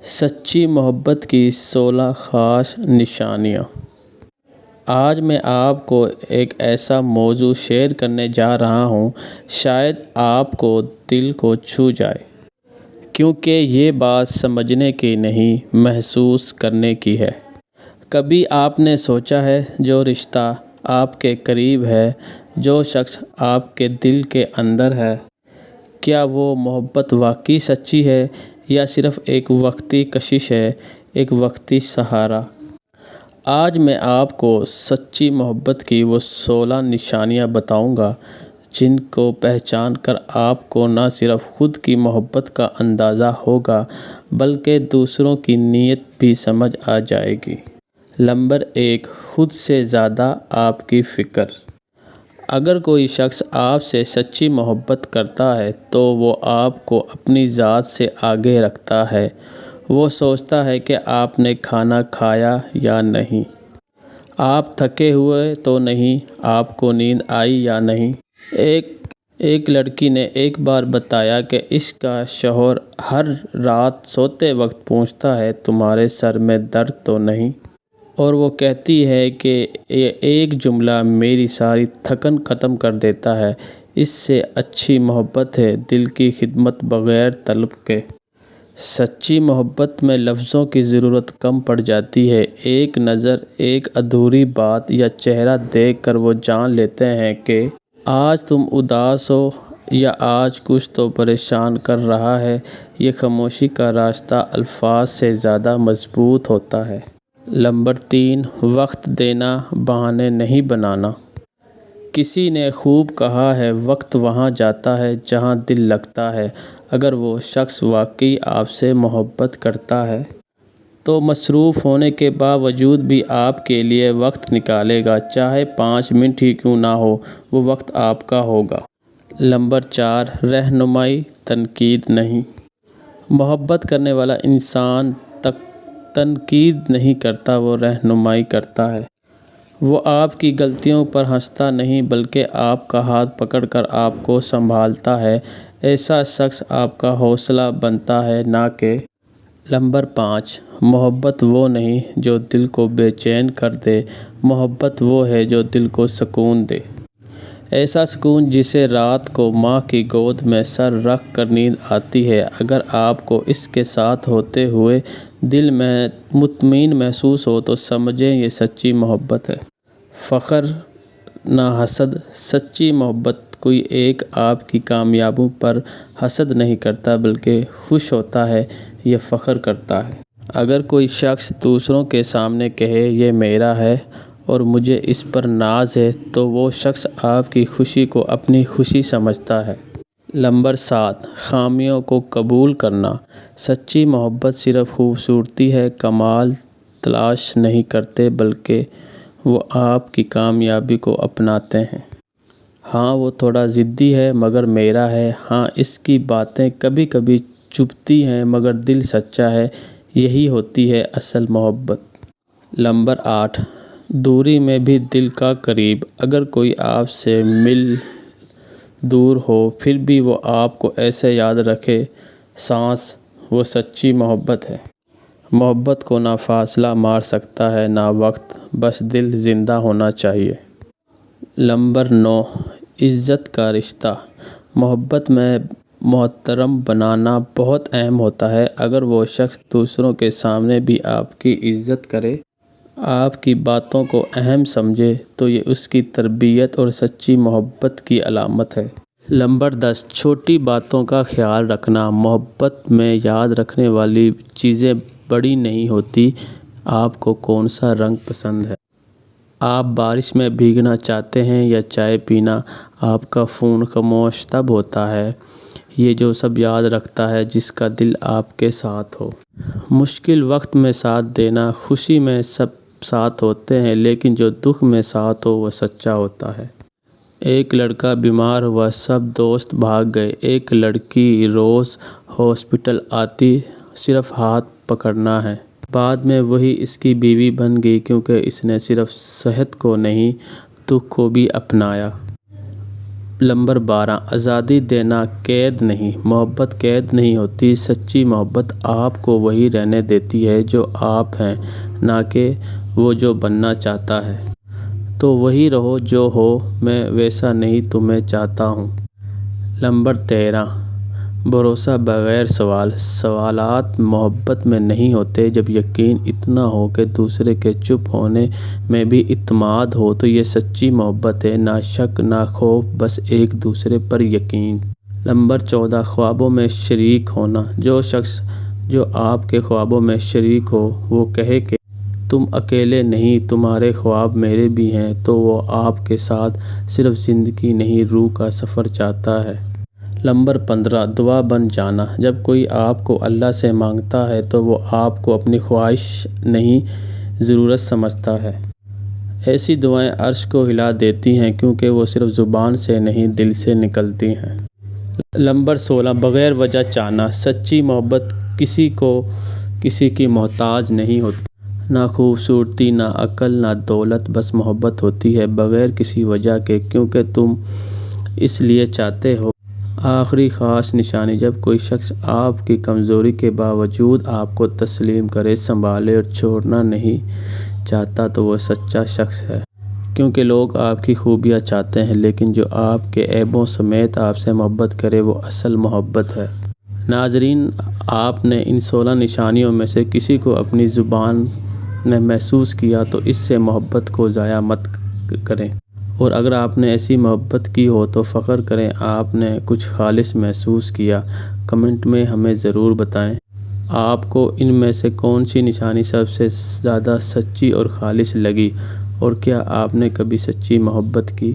سچی محبت کی 16 خاص نشانیاں۔ آج میں آپ کو ایک ایسا موضوع شیئر کرنے جا رہا ہوں، شاید آپ کو دل کو چھو جائے، کیونکہ یہ بات سمجھنے کی نہیں، محسوس کرنے کی ہے۔ کبھی آپ نے سوچا ہے جو رشتہ آپ کے قریب ہے، جو شخص آپ کے دل کے اندر ہے، کیا وہ محبت واقعی سچی ہے یا صرف ایک وقتی کشش ہے، ایک وقتی سہارا؟ آج میں آپ کو سچی محبت کی وہ 16 نشانیاں بتاؤں گا جن کو پہچان کر آپ کو نہ صرف خود کی محبت کا اندازہ ہوگا بلکہ دوسروں کی نیت بھی سمجھ آ جائے گی۔ نمبر 1، خود سے زیادہ آپ کی فکر۔ اگر کوئی شخص آپ سے سچی محبت کرتا ہے تو وہ آپ کو اپنی ذات سے آگے رکھتا ہے۔ وہ سوچتا ہے کہ آپ نے کھانا کھایا یا نہیں، آپ تھکے ہوئے تو نہیں، آپ کو نیند آئی یا نہیں۔ ایک لڑکی نے ایک بار بتایا کہ اس کا شوہر ہر رات سوتے وقت پوچھتا ہے تمہارے سر میں درد تو نہیں؟ اور وہ کہتی ہے کہ یہ ایک جملہ میری ساری تھکن ختم کر دیتا ہے۔ اس سے اچھی محبت ہے دل کی خدمت بغیر طلب کے۔ سچی محبت میں لفظوں کی ضرورت کم پڑ جاتی ہے۔ ایک نظر، ایک ادھوری بات یا چہرہ دیکھ کر وہ جان لیتے ہیں کہ آج تم اداس ہو یا آج کچھ تو پریشان کر رہا ہے۔ یہ خاموشی کا راستہ الفاظ سے زیادہ مضبوط ہوتا ہے۔ نمبر 3، وقت دینا، بہانے نہیں بنانا۔ کسی نے خوب کہا ہے، وقت وہاں جاتا ہے جہاں دل لگتا ہے۔ اگر وہ شخص واقعی آپ سے محبت کرتا ہے تو مصروف ہونے کے باوجود بھی آپ کے لیے وقت نکالے گا، چاہے 5 منٹ ہی کیوں نہ ہو، وہ وقت آپ کا ہوگا۔ نمبر 4، رہنمائی، تنقید نہیں۔ محبت کرنے والا انسان تنقید نہیں کرتا، وہ رہنمائی کرتا ہے۔ وہ آپ کی غلطیوں پر ہنستا نہیں بلکہ آپ کا ہاتھ پکڑ کر آپ کو سنبھالتا ہے۔ ایسا شخص آپ کا حوصلہ بنتا ہے، نہ کہ۔ نمبر 5، محبت وہ نہیں جو دل کو بے چین کر دے، محبت وہ ہے جو دل کو سکون دے۔ ایسا سکون جسے رات کو ماں کی گود میں سر رکھ کر نیند آتی ہے۔ اگر آپ کو اس کے ساتھ ہوتے ہوئے دل میں مطمئن محسوس ہو تو سمجھیں یہ سچی محبت ہے۔ فخر نہ حسد۔ سچی محبت کوئی ایک آپ کی کامیابیوں پر حسد نہیں کرتا بلکہ خوش ہوتا ہے، یہ فخر کرتا ہے۔ اگر کوئی شخص دوسروں کے سامنے کہے یہ میرا ہے اور مجھے اس پر ناز ہے تو وہ شخص آپ کی خوشی کو اپنی خوشی سمجھتا ہے۔ نمبر 7، خامیوں کو قبول کرنا۔ سچی محبت صرف خوبصورتی ہے، کمال تلاش نہیں کرتے بلکہ وہ آپ کی کامیابی کو اپناتے ہیں۔ ہاں وہ تھوڑا ضدی ہے مگر میرا ہے، ہاں اس کی باتیں کبھی کبھی چبھتی ہیں مگر دل سچا ہے، یہی ہوتی ہے اصل محبت۔ نمبر 8، دوری میں بھی دل کا قریب۔ اگر کوئی آپ سے مل دور ہو پھر بھی وہ آپ کو ایسے یاد رکھے سانس، وہ سچی محبت ہے۔ محبت کو نہ فاصلہ مار سکتا ہے نہ وقت، بس دل زندہ ہونا چاہیے۔ نمبر 9، عزت کا رشتہ۔ محبت میں محترم بنانا بہت اہم ہوتا ہے۔ اگر وہ شخص دوسروں کے سامنے بھی آپ کی عزت کرے، آپ کی باتوں کو اہم سمجھے تو یہ اس کی تربیت اور سچی محبت کی علامت ہے۔ نمبر 10، چھوٹی باتوں کا خیال رکھنا۔ محبت میں یاد رکھنے والی چیزیں بڑی نہیں ہوتی، آپ کو کون سا رنگ پسند ہے، آپ بارش میں بھیگنا چاہتے ہیں یا چائے پینا، آپ کا فون خاموش تب ہوتا ہے، یہ جو سب یاد رکھتا ہے جس کا دل آپ کے ساتھ ہو۔ مشکل وقت میں ساتھ دینا۔ خوشی میں سب ساتھ ہوتے ہیں لیکن جو دکھ میں ساتھ ہو وہ سچا ہوتا ہے۔ ایک لڑکا بیمار ہوا، سب دوست بھاگ گئے، ایک لڑکی روز ہاسپٹل آتی، صرف ہاتھ پکڑنا ہے۔ بعد میں وہی اس کی بیوی بن گئی کیونکہ اس نے صرف صحت کو نہیں دکھ کو بھی اپنایا۔ نمبر 12 آزادی دینا قید نہیں۔ محبت قید نہیں ہوتی، سچی محبت آپ کو وہی رہنے دیتی ہے جو آپ ہیں، نہ کہ وہ جو بننا چاہتا ہے۔ تو وہی رہو جو ہو، میں ویسا نہیں تمہیں چاہتا ہوں۔ نمبر 13 بھروسہ بغیر سوال۔ سوالات محبت میں نہیں ہوتے۔ جب یقین اتنا ہو کہ دوسرے کے چپ ہونے میں بھی اعتماد ہو تو یہ سچی محبت ہے، نہ شک نہ خوف، بس ایک دوسرے پر یقین۔ نمبر 14 خوابوں میں شریک ہونا۔ جو شخص جو آپ کے خوابوں میں شریک ہو وہ کہے کہ تم اکیلے نہیں، تمہارے خواب میرے بھی ہیں، تو وہ آپ کے ساتھ صرف زندگی نہیں روح کا سفر چاہتا ہے۔ نمبر 15 دعا بن جانا۔ جب کوئی آپ کو اللہ سے مانگتا ہے تو وہ آپ کو اپنی خواہش نہیں ضرورت سمجھتا ہے۔ ایسی دعائیں عرش کو ہلا دیتی ہیں کیونکہ وہ صرف زبان سے نہیں دل سے نکلتی ہیں۔ نمبر 16 بغیر وجہ چاہنا۔ سچی محبت کسی کو کسی کی محتاج نہیں ہوتی، نہ خوبصورتی، نہ عقل، نہ دولت، بس محبت ہوتی ہے بغیر کسی وجہ کے، کیونکہ تم اس لیے چاہتے ہو۔ آخری خاص نشانی۔ جب کوئی شخص آپ کی کمزوری کے باوجود آپ کو تسلیم کرے، سنبھالے اور چھوڑنا نہیں چاہتا تو وہ سچا شخص ہے، کیونکہ لوگ آپ کی خوبیاں چاہتے ہیں لیکن جو آپ کے عیبوں سمیت آپ سے محبت کرے وہ اصل محبت ہے۔ ناظرین، آپ نے ان 16 نشانیوں میں سے کسی کو اپنی زبان میں محسوس کیا تو اس سے محبت کو ضائع مت کریں، اور اگر آپ نے ایسی محبت کی ہو تو فخر کریں آپ نے کچھ خالص محسوس کیا۔ کمنٹ میں ہمیں ضرور بتائیں آپ کو ان میں سے کون سی نشانی سب سے زیادہ سچی اور خالص لگی، اور کیا آپ نے کبھی سچی محبت کی۔